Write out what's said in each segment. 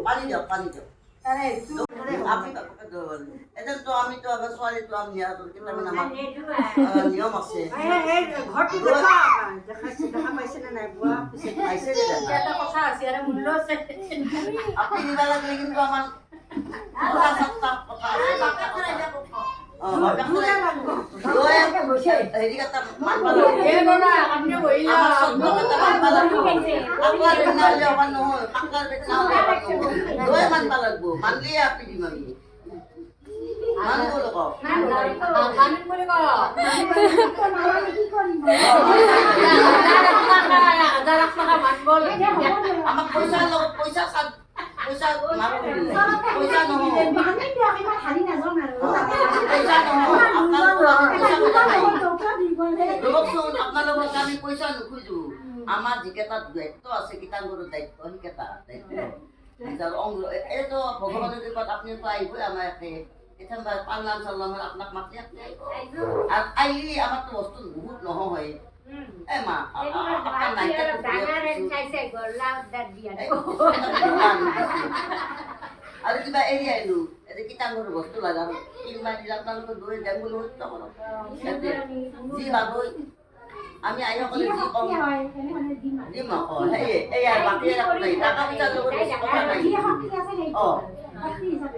পানি দিয়ক। আপনি এটা তো আমি তো আমাৰ ছোৱালী তো আমি কেইটামান আমাৰ নিয়ম আছে আপনি নিবা লাগলে কিন্তু আমাৰ হেৰি কথা মানবা লাগব মানলিয়ে আপনি দিম আমি মানব লোক আমাক পইচা পইচা পইচা মারব পইচা নহয় পইচা নহয় আপোনালোকক আমি পইচা নুখুজো আমাৰ যিকেইটা দায়িত্ব আছে কীৰ্তনগুৰুৰ দায়িত্ব সেইকেইটা দায়িত্ব অংগ এইটো ভগৱানৰ কৃপাত আপুনি আহিবই আমাৰ ইয়াতে এঠান পাল্লাম চাল্লাম আপোনাক মাতি আপনি আহিব আৰু আহিলে আমাৰতো বস্তু বহুত নহয় মা আপনাৰ নাইটা আৰু কিবা এৰি আহিলো এতিয়া কীৰ্তনগুৰুৰ বস্তু লাগা কিনবা দিলে আপোনালোকে দৈ যাম বুলি সত্য কৰক যি ভাবো আমি আহি সকলে যি কম দিম আকৌ সেয়ে এয়া বাকী নাই টাকা পইচাৰ লগত কথা নাই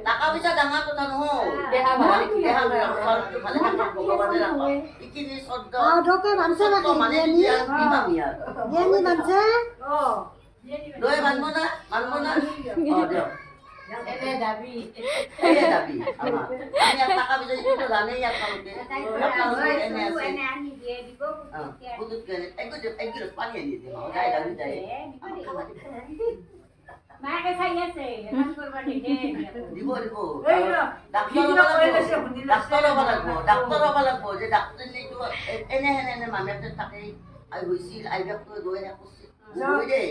টাকা পইচা ডাঙৰ কথা নহয় দেহা ভালে ভালে ভগৱানে ৰাখক ইখিনি শ্ৰদ্ধা মানে দৈ মানব না দিয়ক এনে দাবি আমার আমি টাকা পয়সা দিতে জানেই আপনাকে এনে আছে বুঝুত করে এক গিলাস পানি এনে দিও যাই দাবি যাই মাকে চাই আছে কাম করবা দিতে দিব ডাক্তার হবা লাগবো যে ডাক্তার নেই তো এনে এনে মানুষটা থাকে আই হইছিল আই ব্যক্ত গৈ রাখছি গৈ দে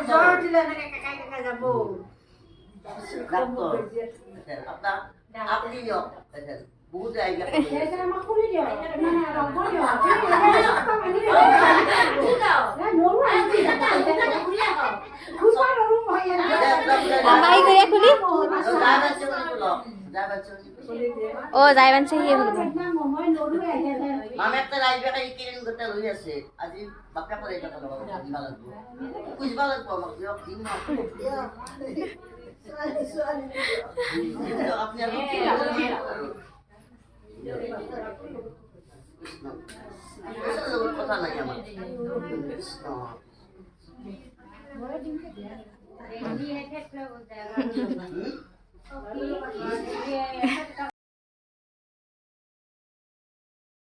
জ্বর দিলে না কাকা যাব ডাক্তার আপনি দিয়ক বহুত জায়গা ও যাইবান চাই মামে একটা রাইবে কাই কিরিন গতে লই আছে আজি বাপা করে এটা কথা দিবা লাগবো বুঝবা লাগবো আমাক দিও দিন না আপনি আর কথা নাই আমার কৃষ্ণ